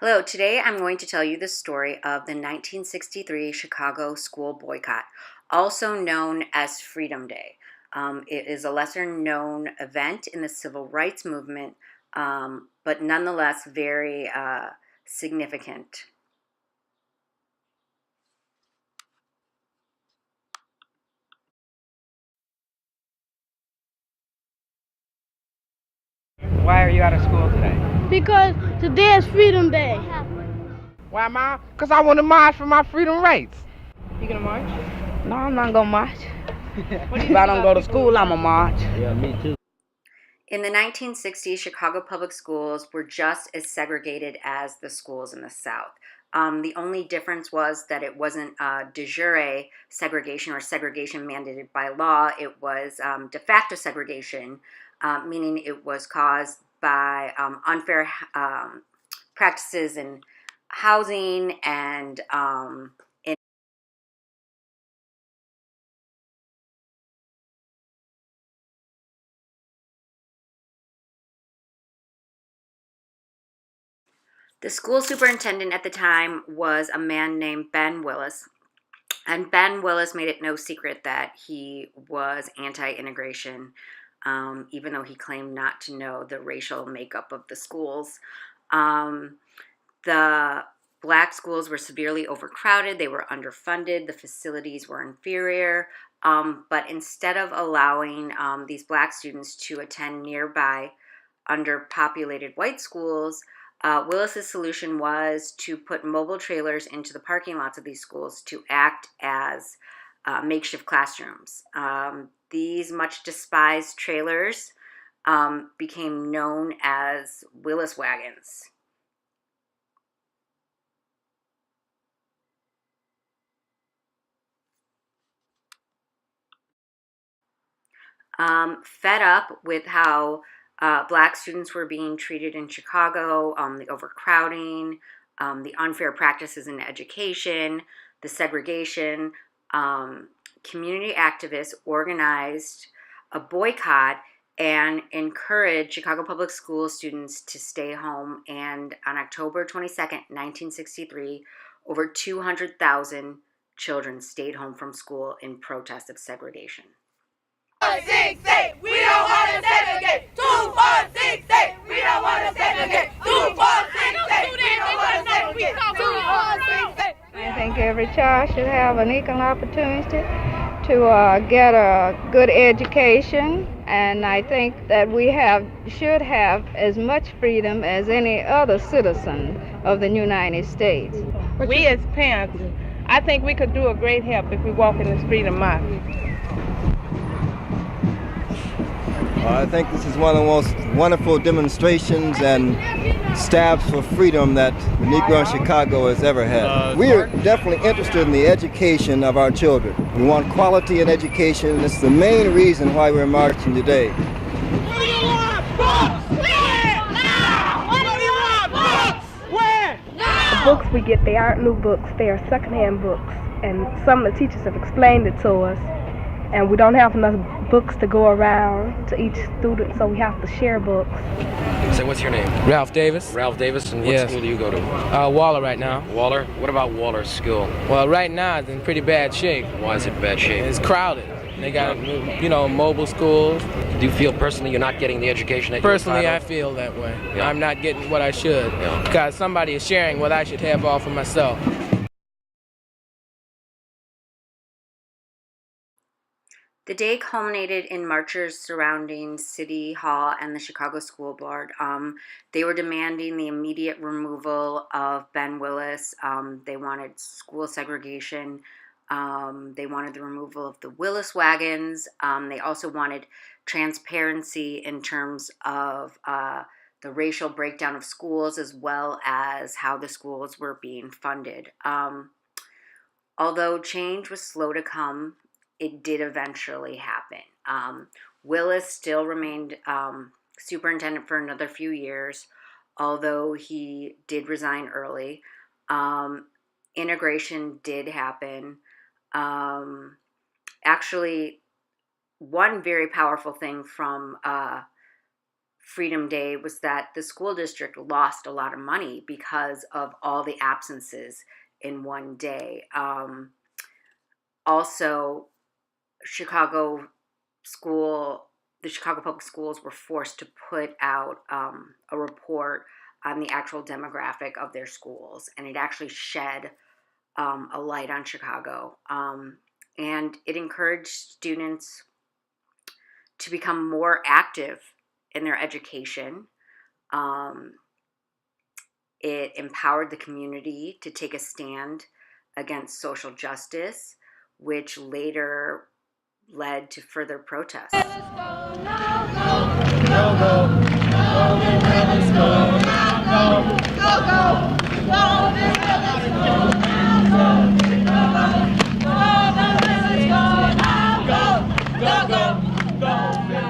Hello, today I'm going to tell you the story of the 1963 Chicago school boycott, also known as Freedom Day. It is a lesser known event in the civil rights movement, but nonetheless very significant. Why are you out of school today? Because today is Freedom Day. Why am I? Because I want to march for my freedom rights. You gonna march? No, I'm not gonna march. If I don't go to school, I'm gonna march. Yeah, me too. In the 1960s, Chicago public schools were just as segregated as the schools in the South. The only difference was that it wasn't de jure segregation or segregation mandated by law. It was de facto segregation, meaning it was caused by unfair practices in housing and in the school superintendent at the time was a man named Ben Willis. And Ben Willis made it no secret that he was anti integration, even though he claimed not to know the racial makeup of the schools. Um, the black schools were severely overcrowded, they were underfunded, the facilities were inferior. But instead of allowing these black students to attend nearby underpopulated white schools, Willis's solution was to put mobile trailers into the parking lots of these schools to act as makeshift classrooms. These much despised trailers became known as Willis wagons. Fed up with how black students were being treated in Chicago, the overcrowding, the unfair practices in education, the segregation, community activists organized a boycott and encouraged Chicago Public School students to stay home. And on October 22nd, 1963, over 200,000 children stayed home from school in protest of segregation. 2-4-6-8, we don't want to segregate. 2-4-6-8, we don't want to segregate. 2-4-6-8, we don't want to segregate. 2-4-6-8. I think every child should have an equal opportunity to get a good education, and I think that we should have as much freedom as any other citizen of the United States. We as parents, I think we could do a great help if we walk in this Freedom March. I think this is one of the most wonderful demonstrations and stabs for freedom that the Negro in Chicago has ever had. We are definitely interested in the education of our children. We want quality in education, and it's the main reason why we're marching today. What do you want? Books! Where? Now! What do you want? Books! Where? The books we get, they aren't new books, they are secondhand books, and some of the teachers have explained it to us, and we don't have enough books to go around to each student, so we have to share books. So what's your name? Ralph Davis. Ralph Davis, and what Yes. school do you go to? Waller right now. Waller? What about Waller's school? Well, right now it's in pretty bad shape. Why is it in bad shape? It's crowded. They got, mobile schools. Do you feel personally you're not getting the education that Personally, you're I entitled? feel that way. Yeah. I'm not getting what I should Yeah. because somebody is sharing what I should have all for myself. The day culminated in marchers surrounding City Hall and the Chicago School Board. They were demanding the immediate removal of Ben Willis. They wanted school segregation. They wanted the removal of the Willis wagons. They also wanted transparency in terms of the racial breakdown of schools, as well as how the schools were being funded. Although change was slow to come, it did eventually happen. Willis still remained superintendent for another few years, although he did resign early. Integration did happen. Actually, one very powerful thing Freedom Day was that the school district lost a lot of money because of all the absences in one day. Also, the Chicago public schools were forced to put out a report on the actual demographic of their schools, and it actually shed a light on Chicago. And it encouraged students to become more active in their education. It empowered the community to take a stand against social justice, which later led to further protests. Go, go, go, go, go, go.